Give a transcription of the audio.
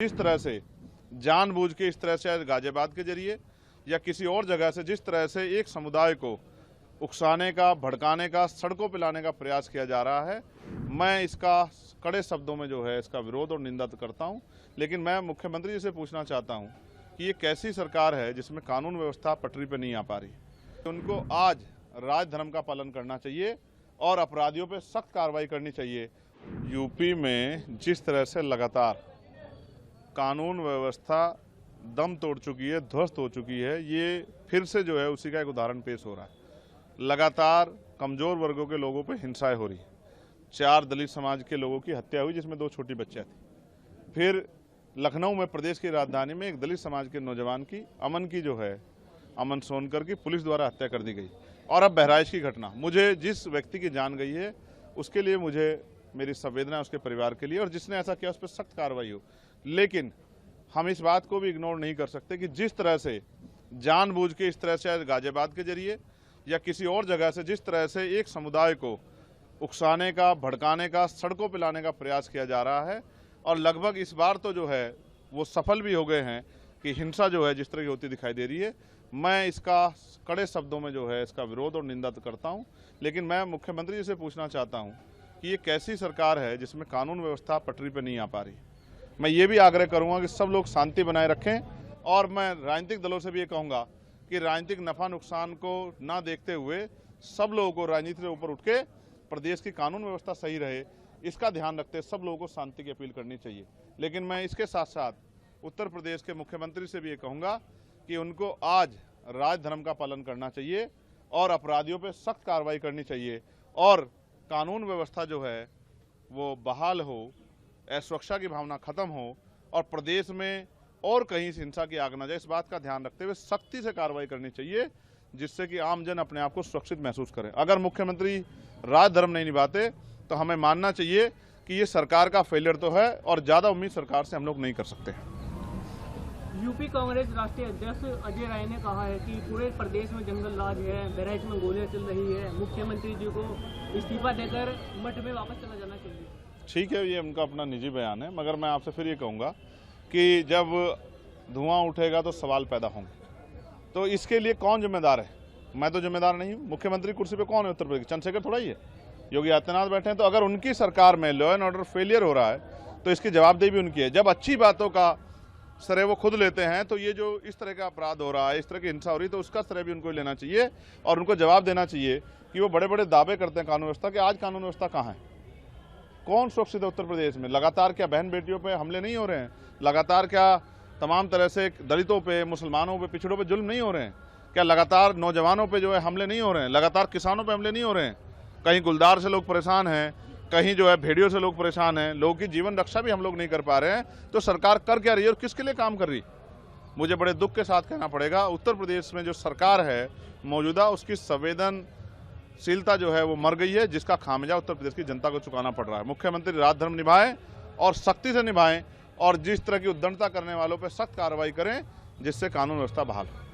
जिस तरह से जानबूझ के इस तरह से गाजियाबाद के जरिए या किसी और जगह से जिस तरह से एक समुदाय को उकसाने का, भड़काने का, सड़कों पर लाने का प्रयास किया जा रहा है, मैं इसका कड़े शब्दों में जो है इसका विरोध और निंदा करता हूं। लेकिन मैं मुख्यमंत्री जी से पूछना चाहता हूं कि ये कैसी सरकार है जिसमें कानून व्यवस्था पटरी पर नहीं आ पा रही। उनको आज राजधर्म का पालन करना चाहिए और अपराधियों पर सख्त कार्रवाई करनी चाहिए। यूपी में जिस तरह से लगातार कानून व्यवस्था दम तोड़ चुकी है, ध्वस्त हो चुकी है, ये फिर से जो है उसी का एक उदाहरण पेश हो रहा है। लगातार कमजोर वर्गों के लोगों पर हिंसाएं हो रही। 4 दलित समाज के लोगों की हत्या हुई जिसमें 2 छोटी बच्चियां थी। फिर लखनऊ में, प्रदेश की राजधानी में, एक दलित समाज के नौजवान की, अमन सोनकर की पुलिस द्वारा हत्या कर दी गई। और अब बहराइच की घटना, मुझे जिस व्यक्ति की जान गई है उसके लिए मुझे मेरी संवेदना उसके परिवार के लिए, और जिसने ऐसा किया उस पर सख्त कार्रवाई हो। लेकिन हम इस बात को भी इग्नोर नहीं कर सकते कि जिस तरह से जानबूझ के इस तरह से गाजियाबाद के जरिए या किसी और जगह से जिस तरह से एक समुदाय को उकसाने का, भड़काने का, सड़कों पर लाने का प्रयास किया जा रहा है, और लगभग इस बार तो जो है वो सफल भी हो गए हैं कि हिंसा जो है जिस तरह की होती दिखाई दे रही है, मैं इसका कड़े शब्दों में जो है इसका विरोध और निंदा करता हूं। लेकिन मैं मुख्यमंत्री जी से पूछना चाहता हूं कि ये कैसी सरकार है जिसमें कानून व्यवस्था पटरी पर नहीं आ पा रही। मैं ये भी आग्रह करूंगा कि सब लोग शांति बनाए रखें, और मैं राजनीतिक दलों से भी ये कहूंगा कि राजनीतिक नफा नुकसान को ना देखते हुए सब लोगों को राजनीति से ऊपर उठ के प्रदेश की कानून व्यवस्था सही रहे, इसका ध्यान रखते सब लोगों को शांति की अपील करनी चाहिए। लेकिन मैं इसके साथ साथ उत्तर प्रदेश के मुख्यमंत्री से भी ये कहूँगा कि उनको आज राजधर्म का पालन करना चाहिए और अपराधियों पर सख्त कार्रवाई करनी चाहिए, और कानून व्यवस्था जो है वो बहाल हो, असुरक्षा की भावना खत्म हो, और प्रदेश में और कहीं से हिंसा की आग न जाए, इस बात का ध्यान रखते हुए सख्ती से कार्रवाई करनी चाहिए, जिससे कि आम जन अपने आप को सुरक्षित महसूस करें। अगर मुख्यमंत्री राजधर्म नहीं निभाते तो हमें मानना चाहिए कि ये सरकार का फेलियर तो है, और ज़्यादा उम्मीद सरकार से हम लोग नहीं कर सकते। यूपी कांग्रेस राष्ट्रीय अध्यक्ष अजय राय ने कहा है कि पूरे प्रदेश में जंगल राज है, बहराइच में गोलियां चल रही है, मुख्यमंत्री जी को इस्तीफा देकर मठ में वापस चला जाना चाहिए। ठीक है, ये उनका अपना निजी बयान है, मगर मैं आपसे फिर ये कहूँगा कि जब धुआं उठेगा तो सवाल पैदा होंगे। तो इसके लिए कौन जिम्मेदार है? मैं तो जिम्मेदार नहीं हूँ। मुख्यमंत्री कुर्सी पे कौन है उत्तर प्रदेश? चंद्रशेखर थोड़ा ही है, योगी आदित्यनाथ बैठे हैं। तो अगर उनकी सरकार में लॉ एंड ऑर्डर फेलियर हो रहा है तो इसकी जवाबदेही भी उनकी है। जब अच्छी बातों का श्रेय वो खुद लेते हैं, तो ये जो इस तरह का अपराध हो रहा है, इस तरह की हिंसा हो रही है, तो उसका श्रेय भी उनको लेना चाहिए, और उनको जवाब देना चाहिए कि वो बड़े बड़े दावे करते हैं कानून व्यवस्था के। आज कानून व्यवस्था कहाँ है? कौन सुरक्षित है उत्तर प्रदेश में? लगातार क्या बहन बेटियों पे हमले नहीं हो रहे हैं? लगातार क्या तमाम तरह से दलितों पे, मुसलमानों पे, पिछड़ों पे जुल्म नहीं हो रहे हैं? क्या लगातार नौजवानों पे जो है हमले नहीं हो रहे हैं? लगातार किसानों पे हमले नहीं हो रहे हैं? कहीं गुलदार से लोग परेशान हैं, कहीं जो है भेड़ियों से लोग परेशान हैं, लोगों की जीवन रक्षा भी हम लोग नहीं कर पा रहे हैं। तो सरकार कर क्या रही है और किसके लिए काम कर रही? मुझे बड़े दुख के साथ कहना पड़ेगा, उत्तर प्रदेश में जो सरकार है मौजूदा, उसकी संवेदनशीलता जो है वो मर गई है, जिसका खामियाजा उत्तर प्रदेश की जनता को चुकाना पड़ रहा है। मुख्यमंत्री राजधर्म निभाएं और सख्ती से निभाएं, और जिस तरह की उद्दंडता करने वालों पर सख्त कार्रवाई करें, जिससे कानून व्यवस्था बहाल हो।